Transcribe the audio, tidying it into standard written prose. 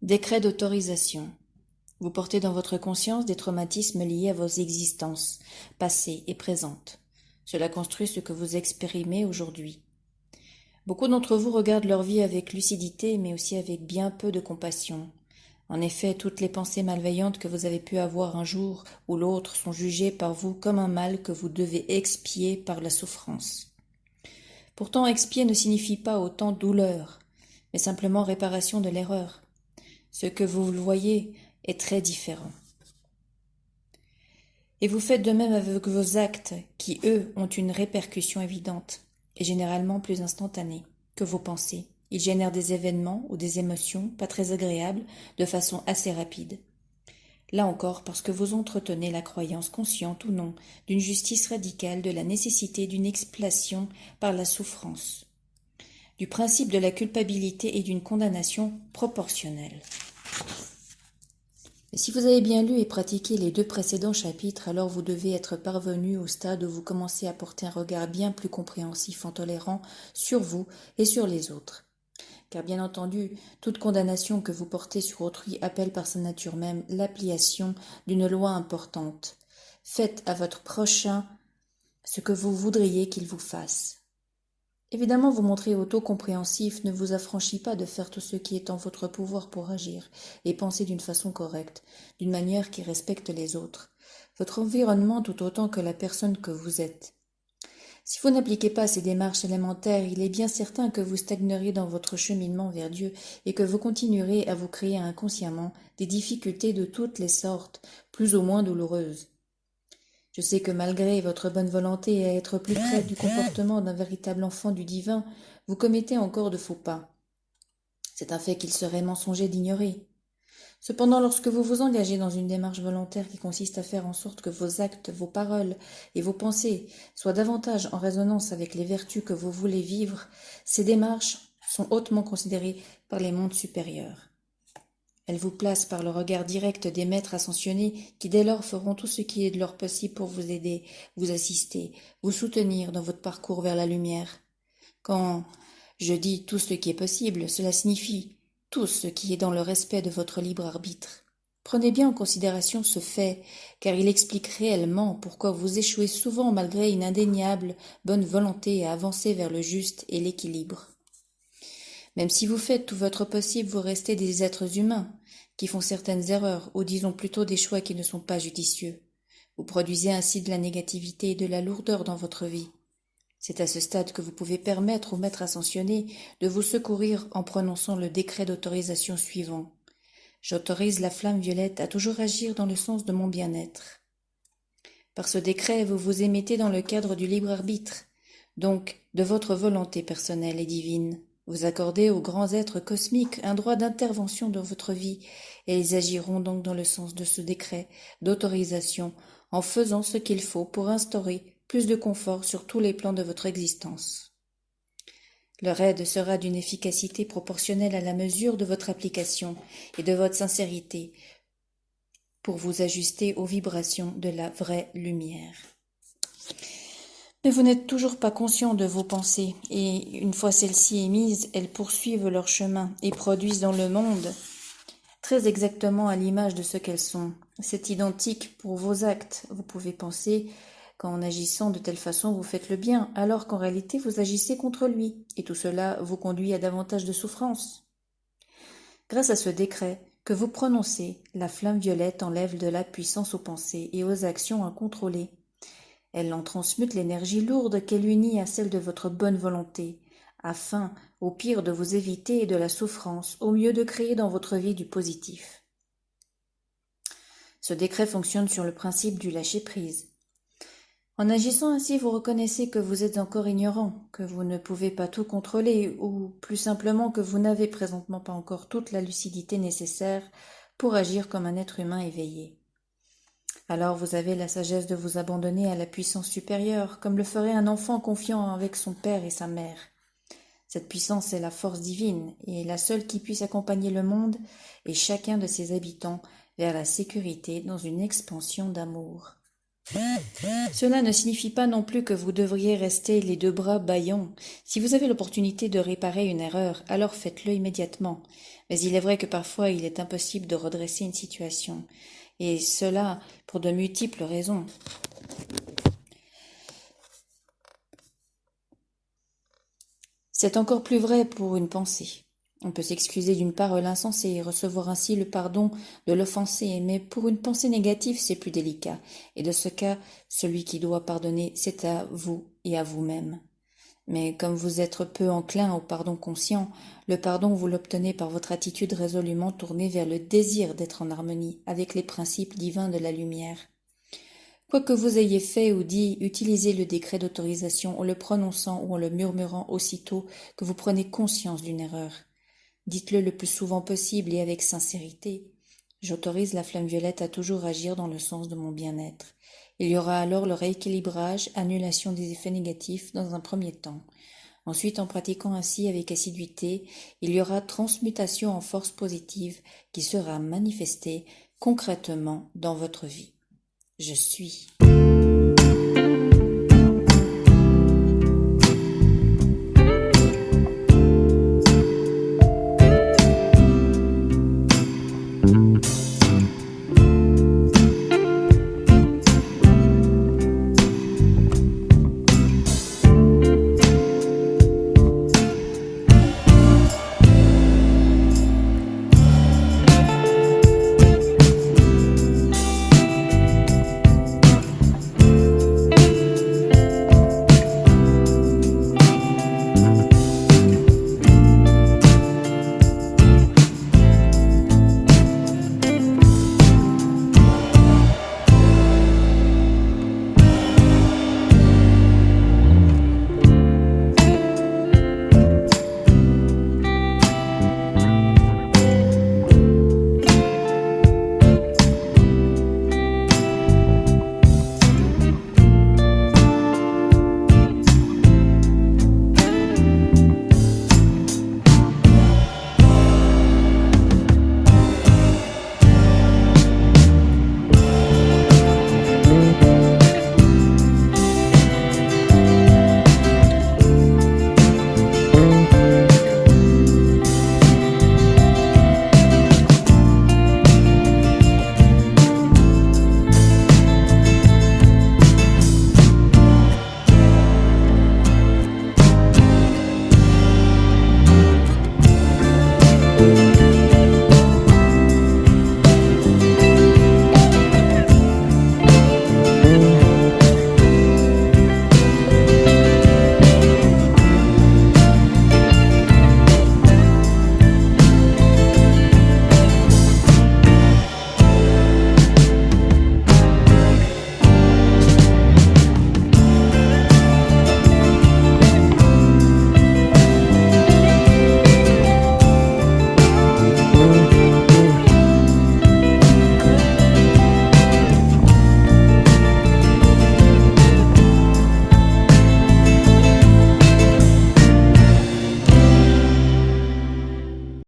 Décret d'autorisation. Vous portez dans votre conscience des traumatismes liés à vos existences, passées et présentes. Cela construit ce que vous expérimentez aujourd'hui. Beaucoup d'entre vous regardent leur vie avec lucidité, mais aussi avec bien peu de compassion. En effet, toutes les pensées malveillantes que vous avez pu avoir un jour ou l'autre sont jugées par vous comme un mal que vous devez expier par la souffrance. Pourtant, expier ne signifie pas autant douleur, mais simplement réparation de l'erreur. Ce que vous voyez est très différent. Et vous faites de même avec vos actes qui, eux, ont une répercussion évidente et généralement plus instantanée que vos pensées. Ils génèrent des événements ou des émotions pas très agréables de façon assez rapide. Là encore, parce que vous entretenez la croyance, consciente ou non, d'une justice radicale, de la nécessité d'une expiation par la souffrance, du principe de la culpabilité et d'une condamnation proportionnelle. Et si vous avez bien lu et pratiqué les 2 précédents chapitres, alors vous devez être parvenu au stade où vous commencez à porter un regard bien plus compréhensif en tolérant sur vous et sur les autres. Car bien entendu, toute condamnation que vous portez sur autrui appelle par sa nature même l'application d'une loi importante. Faites à votre prochain ce que vous voudriez qu'il vous fasse. Évidemment, vous montrer auto-compréhensif ne vous affranchit pas de faire tout ce qui est en votre pouvoir pour agir et penser d'une façon correcte, d'une manière qui respecte les autres, votre environnement tout autant que la personne que vous êtes. Si vous n'appliquez pas ces démarches élémentaires, il est bien certain que vous stagnerez dans votre cheminement vers Dieu et que vous continuerez à vous créer inconsciemment des difficultés de toutes les sortes, plus ou moins douloureuses. Je sais que malgré votre bonne volonté à être plus près du comportement d'un véritable enfant du divin, vous commettez encore de faux pas. C'est un fait qu'il serait mensonger d'ignorer. Cependant, lorsque vous vous engagez dans une démarche volontaire qui consiste à faire en sorte que vos actes, vos paroles et vos pensées soient davantage en résonance avec les vertus que vous voulez vivre, ces démarches sont hautement considérées par les mondes supérieurs. Elles vous placent par le regard direct des maîtres ascensionnés qui dès lors feront tout ce qui est de leur possible pour vous aider, vous assister, vous soutenir dans votre parcours vers la lumière. Quand je dis tout ce qui est possible, cela signifie tout ce qui est dans le respect de votre libre arbitre. Prenez bien en considération ce fait, car il explique réellement pourquoi vous échouez souvent malgré une indéniable bonne volonté à avancer vers le juste et l'équilibre. Même si vous faites tout votre possible, vous restez des êtres humains qui font certaines erreurs, ou disons plutôt des choix qui ne sont pas judicieux. Vous produisez ainsi de la négativité et de la lourdeur dans votre vie. C'est à ce stade que vous pouvez permettre au maître ascensionné de vous secourir en prononçant le décret d'autorisation suivant. J'autorise la flamme violette à toujours agir dans le sens de mon bien-être. Par ce décret, vous vous émettez dans le cadre du libre arbitre, donc de votre volonté personnelle et divine. Vous accordez aux grands êtres cosmiques un droit d'intervention dans votre vie, et ils agiront donc dans le sens de ce décret d'autorisation, en faisant ce qu'il faut pour instaurer plus de confort sur tous les plans de votre existence. Leur aide sera d'une efficacité proportionnelle à la mesure de votre application et de votre sincérité pour vous ajuster aux vibrations de la vraie lumière. Mais vous n'êtes toujours pas conscient de vos pensées, et une fois celles-ci émises, elles poursuivent leur chemin et produisent dans le monde très exactement à l'image de ce qu'elles sont. C'est identique pour vos actes. Vous pouvez penser qu'en agissant de telle façon vous faites le bien, alors qu'en réalité vous agissez contre lui, et tout cela vous conduit à davantage de souffrance. Grâce à ce décret que vous prononcez, la flamme violette enlève de la puissance aux pensées et aux actions incontrôlées. Elle en transmute l'énergie lourde qu'elle unit à celle de votre bonne volonté, afin, au pire, de vous éviter de la souffrance, au mieux de créer dans votre vie du positif. Ce décret fonctionne sur le principe du lâcher-prise. En agissant ainsi, vous reconnaissez que vous êtes encore ignorant, que vous ne pouvez pas tout contrôler, ou plus simplement que vous n'avez présentement pas encore toute la lucidité nécessaire pour agir comme un être humain éveillé. Alors vous avez la sagesse de vous abandonner à la puissance supérieure, comme le ferait un enfant confiant avec son père et sa mère. Cette puissance est la force divine, et la seule qui puisse accompagner le monde et chacun de ses habitants vers la sécurité dans une expansion d'amour. Cela ne signifie pas non plus que vous devriez rester les deux bras bâillants. Si vous avez l'opportunité de réparer une erreur, alors faites-le immédiatement. Mais il est vrai que parfois il est impossible de redresser une situation, et cela pour de multiples raisons. C'est encore plus vrai pour une pensée. On peut s'excuser d'une parole insensée et recevoir ainsi le pardon de l'offensé, mais pour une pensée négative, c'est plus délicat. Et de ce cas, celui qui doit pardonner, c'est à vous et à vous-même. Mais comme vous êtes peu enclin au pardon conscient, le pardon vous l'obtenez par votre attitude résolument tournée vers le désir d'être en harmonie avec les principes divins de la lumière. Quoi que vous ayez fait ou dit, utilisez le décret d'autorisation en le prononçant ou en le murmurant aussitôt que vous prenez conscience d'une erreur. Dites-le le plus souvent possible et avec sincérité. J'autorise la flamme violette à toujours agir dans le sens de mon bien-être. Il y aura alors le rééquilibrage, annulation des effets négatifs dans un premier temps. Ensuite, en pratiquant ainsi avec assiduité, il y aura transmutation en force positive qui sera manifestée concrètement dans votre vie. Je suis.